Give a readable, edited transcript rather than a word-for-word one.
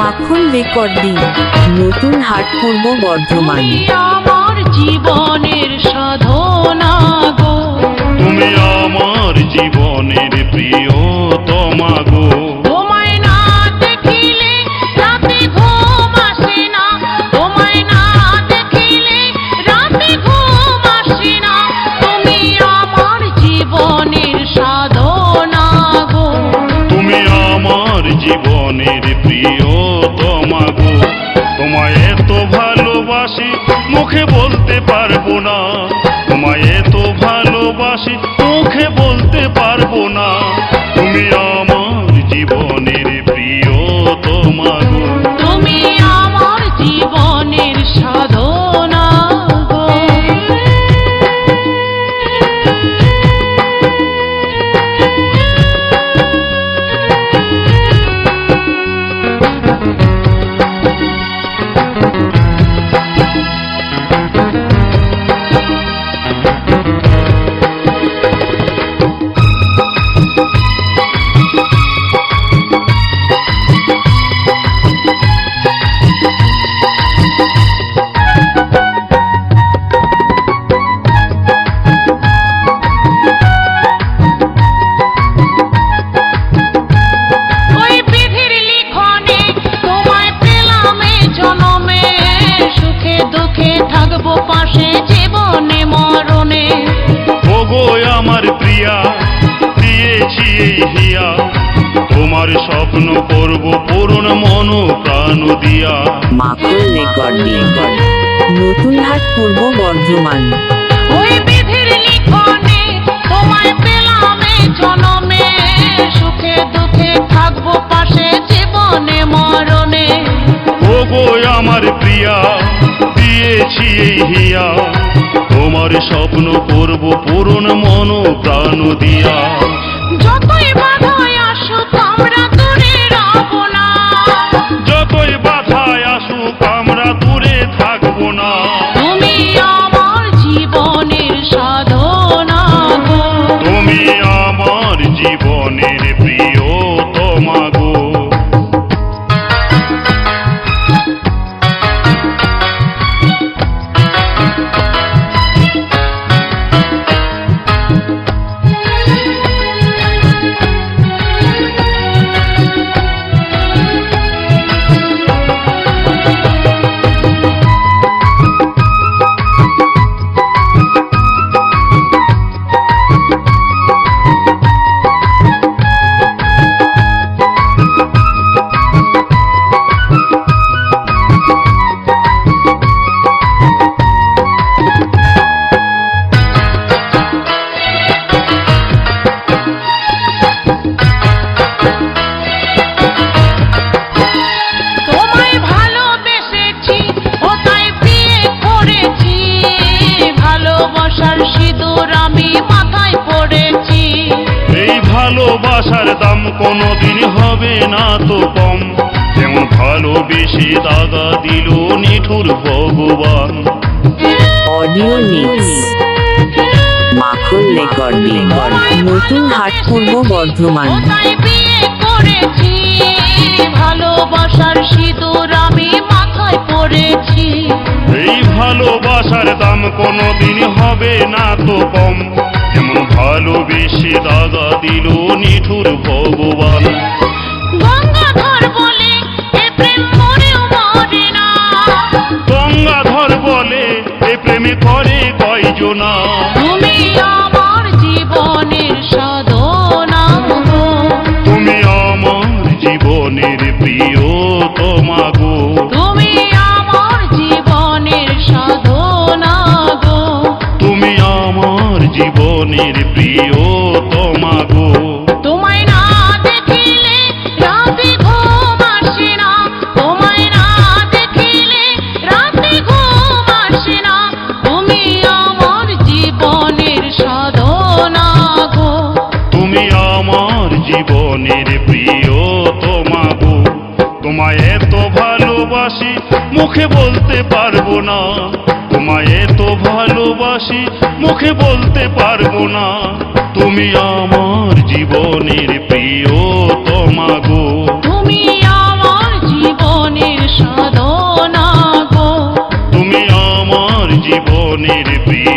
মাখন রেকর্ডিং, নতুন হাট, পূর্ব বর্ধমান। আমার জীবনের সাধনা গো, তুমি আমার জীবনের প্রিয়তমা গো। তোমায় না দেখিলে রাতে ঘুম আসে না, তোমায় না দেখিলে রাতে ঘুম আসে না। তুমি আমার জীবনের সাধনা গো, তুমি আমার জীবনের প্রিয়তমা গো। তোমায় এত ভালোবাসি মুখে বলতে পারবো না, তোমায় এত ভালোবাসি মুখে বলতে পারবো না। তুমি আমার জীবনের প্রিয়তমা গো। তুমি আমার জীবনের সাধনা গো। ওই বিধির লিখনে তোমায় পেলাম এ জনমে, সুখে দুঃখে থাকবো পাশে জীবনে মরণে। ওগো আমার প্রিয়া, দিয়েছি এই হিয়া, তোমার স্বপ্ন করব পূরণ মন প্রাণ দিয়া। মাখন রেকর্ডিং, নতুন হাট, পূর্ব বর্ধমান। ওই বিধির লিখনে তোমায় পেলাম এ জনমে, সুখে দুঃখে থাকবো পাশে জীবনে মরণে। ওগো আমার প্রিয়া, দিয়েছি এই হিয়া, তোমার স্বপ্ন করব পূরণ মন প্রাণ দিয়া। যতই বাধায় আসুক আমরা দূরে রব না, যতই বাধায় আসুক আমরা দূরে থাকবো না। তুমি আমার জীবনের সাধনা গো, তুমি আমার জীবনের প্রিয়তমা গো। তোমায় ভালোবেসেছি ও তাই বিয়ে করেছি, ভালোবাসার সিঁদুর আমি মাথায় পড়েছি। এই ভালোবাসার দাম কোনোদিন হবে না তো কম, যেমন ভালোবেসে দাগা দিল নিঠুর ভগবান। অডিও মিক্স, মাখন রেকর্ডিং, নতুন হাট, পূর্ব বর্ধমান। ও তাই বিয়ে করেছি, ভালোবাসার সিঁদুর আমি মাথায় পড়েছি। এই ভালোবাসার দাম কোনোদিন হবে না তো কম, যেমন ভালোবেসে দাগা দিল নিঠুর ভগবান। গঙ্গাধর বলে এ প্রেম মরেও মরে না, গঙ্গাধর বলে এ প্রেমে করে কয়জনা। তুমি আমার জীবনের সাধনা গো, তুমি আমার জীবনের প্রিয়তমা গো। তুমি আমার জীবনের সাধনা গো, তুমি আমার জীবনের প্রিয়তমা গো। তোমায় না দেখিলে রাতে ঘুম আসে না, তোমায় না দেখিলে রাতে ঘুম আসে না। তুমি আমার জীবনের সাধনা গো, তুমি আমার জীবনের প্রিয়তমা গো। তোমায় এত ভালোবাসি মুখে বলতে পারবো না, তোমায় এত ভালোবাসি মুখে বলতে পারবো না। তুমি আমার জীবনের প্রিয়তমা গো। তুমি আমার জীবন প্রেম